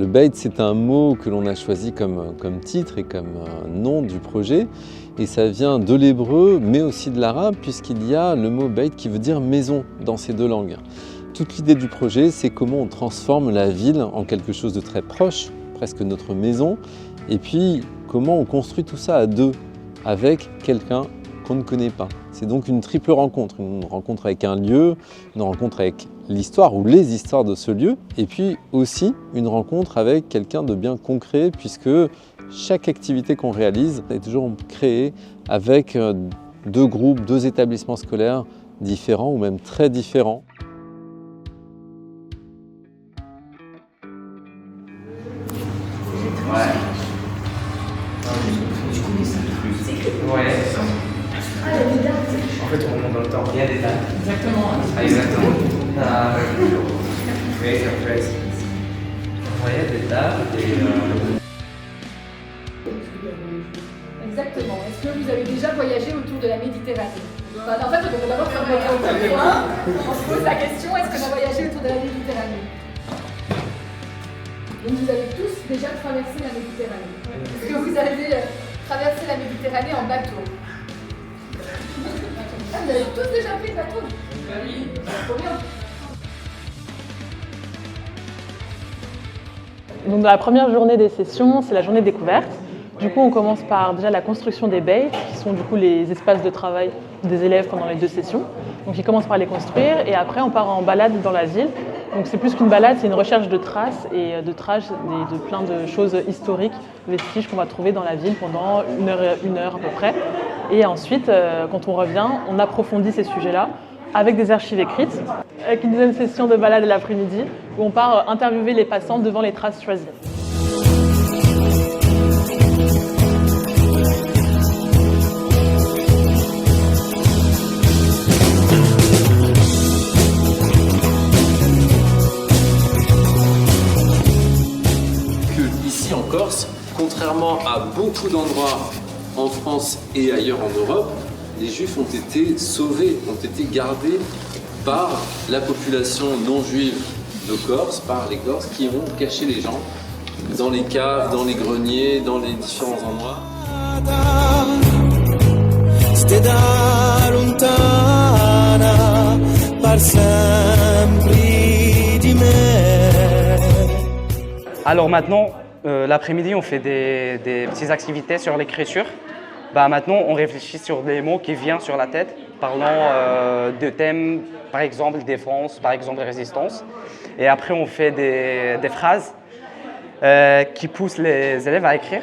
Le Beit, c'est un mot que l'on a choisi comme titre et comme nom du projet. Et ça vient de l'hébreu, mais aussi de l'arabe, puisqu'il y a le mot Beit qui veut dire maison dans ces deux langues. Toute l'idée du projet, c'est comment on transforme la ville en quelque chose de très proche, presque notre maison, et puis comment on construit tout ça à deux, avec quelqu'un qu'on ne connaît pas. C'est donc une triple rencontre, une rencontre avec un lieu, une rencontre avec l'histoire ou les histoires de ce lieu, et puis aussi une rencontre avec quelqu'un de bien concret, puisque chaque activité qu'on réalise est toujours créée avec deux groupes, deux établissements scolaires différents ou même très différents. Ouais. Ouais, c'est ça. Ah, il y a des dates. En fait, on remonte dans le temps. Il y a des dates. Exactement. Ah, exactement. Oui, après, ouais, des dates Exactement. Est-ce que vous avez déjà voyagé autour de la Méditerranée? En fait, on peut d'abord faire au point. On se pose la question, est-ce qu'on a voyagé autour de la Méditerranée? Donc vous avez tous déjà traversé la Méditerranée. Est-ce que vous avez traversé la Méditerranée en bateau? Ah, vous avez tous déjà pris le bateau? Oui. Trop bien. Donc dans la première journée des sessions, c'est la journée découverte. Du coup, on commence par déjà la construction des bays, qui sont du coup les espaces de travail des élèves pendant les 2 sessions. Donc ils commencent par les construire et après on part en balade dans la ville. Donc c'est plus qu'une balade, c'est une recherche de traces et de plein de choses historiques, vestiges qu'on va trouver dans la ville pendant une heure à peu près. Et ensuite, quand on revient, on approfondit ces sujets-là avec des archives écrites, avec une deuxième session de balade l'après-midi où on part interviewer les passants devant les traces choisies. Ici en Corse, contrairement à beaucoup d'endroits en France et ailleurs en Europe, les Juifs ont été sauvés, ont été gardés par la population non juive de Corse, par les Corses qui ont caché les gens dans les caves, dans les greniers, dans les différents endroits. Alors maintenant, l'après-midi, on fait des petites activités sur l'écriture. Maintenant, on réfléchit sur des mots qui viennent sur la tête, parlant de thèmes, par exemple défense, par exemple résistance. Et après, on fait des phrases qui poussent les élèves à écrire.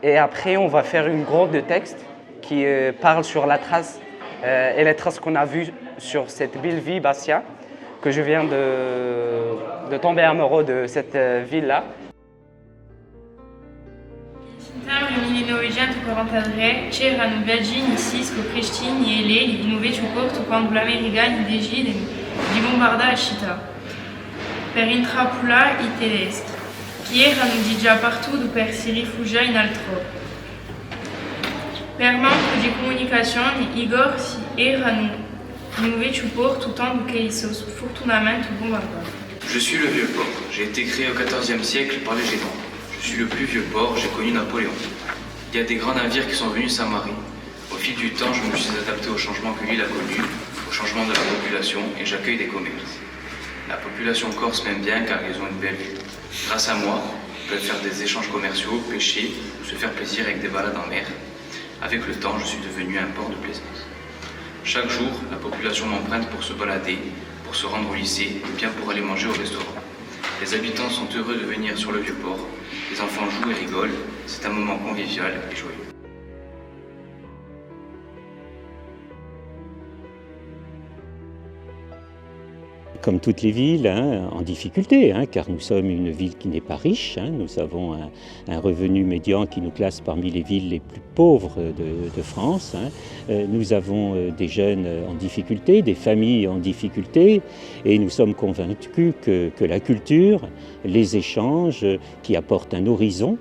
Et après, on va faire une grande de texte qui parle sur la trace et les traces qu'on a vues sur cette belle ville, Bastia, que je viens de tomber amoureux de cette ville-là. Termini Norvegian Corantadre, c'erano viaggi Cisco, Pristini e Leli, di Nuove Ciuporto quando l'americani decide di bombardare la città. Per intrappolare i tedeschi, che erano di già partout per si rifugiare in altro. Per manco di comunicazione, i gorsi erano di Nuove Ciuporto tanto che sono fortunatamente bombardati. Je suis le vieux port. J'ai été créé au XIVe siècle par les Génois. Je suis le plus vieux port, j'ai connu Napoléon. Il y a des grands navires qui sont venus s'amarrer. Au fil du temps, je me suis adapté au changement que l'île a connu, au changement de la population, et j'accueille des commerces. La population corse m'aime bien car ils ont une belle vie. Grâce à moi, ils peuvent faire des échanges commerciaux, pêcher ou se faire plaisir avec des balades en mer. Avec le temps, je suis devenu un port de plaisance. Chaque jour, la population m'emprunte pour se balader, pour se rendre au lycée, ou bien pour aller manger au restaurant. Les habitants sont heureux de venir sur le Vieux-Port. Les enfants jouent et rigolent. C'est un moment convivial et joyeux. Comme toutes les villes, en difficulté, car nous sommes une ville qui n'est pas riche. Nous avons un revenu médian qui nous classe parmi les villes les plus pauvres de France. Nous avons des jeunes en difficulté, des familles en difficulté, et nous sommes convaincus que la culture, les échanges qui apportent un horizon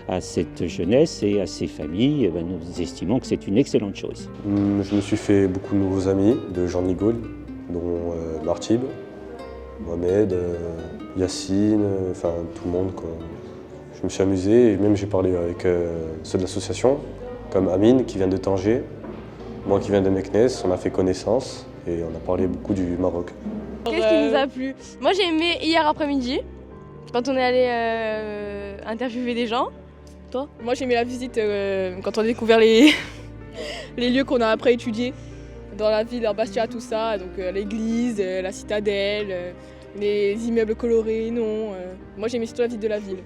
à cette jeunesse et à ces familles, nous estimons que c'est une excellente chose. Je me suis fait beaucoup de nouveaux amis, de Jean Nigaud, dont Martib, Mohamed, Yacine, enfin tout le monde, quoi. Je me suis amusé et même j'ai parlé avec ceux de l'association, comme Amine qui vient de Tanger, moi qui viens de Meknès, on a fait connaissance et on a parlé beaucoup du Maroc. Qu'est-ce qui nous a plu? Moi j'ai aimé hier après-midi, quand on est allé interviewer des gens. Toi? Moi j'ai aimé la visite quand on a découvert les lieux qu'on a après étudiés dans la ville, en Bastia, tout ça, donc l'église, la citadelle, les immeubles colorés, non. Moi j'ai aimé surtout la visite de la ville.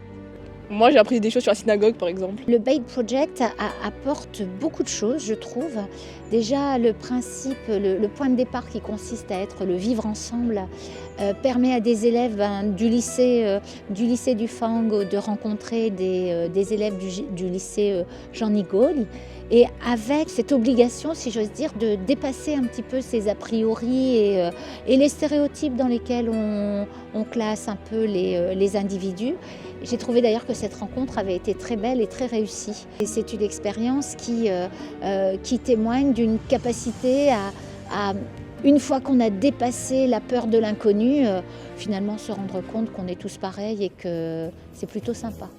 Moi j'ai appris des choses sur la synagogue par exemple. Le Beit Project apporte beaucoup de choses, je trouve. Déjà le principe, le point de départ qui consiste à être le vivre ensemble permet à des élèves du lycée du Fang de rencontrer des élèves du lycée Jean Nigaud. Et avec cette obligation, si j'ose dire, de dépasser un petit peu ces a priori et les stéréotypes dans lesquels on classe un peu les individus. J'ai trouvé d'ailleurs que cette rencontre avait été très belle et très réussie. Et c'est une expérience qui témoigne d'une capacité à, une fois qu'on a dépassé la peur de l'inconnu, finalement se rendre compte qu'on est tous pareils et que c'est plutôt sympa.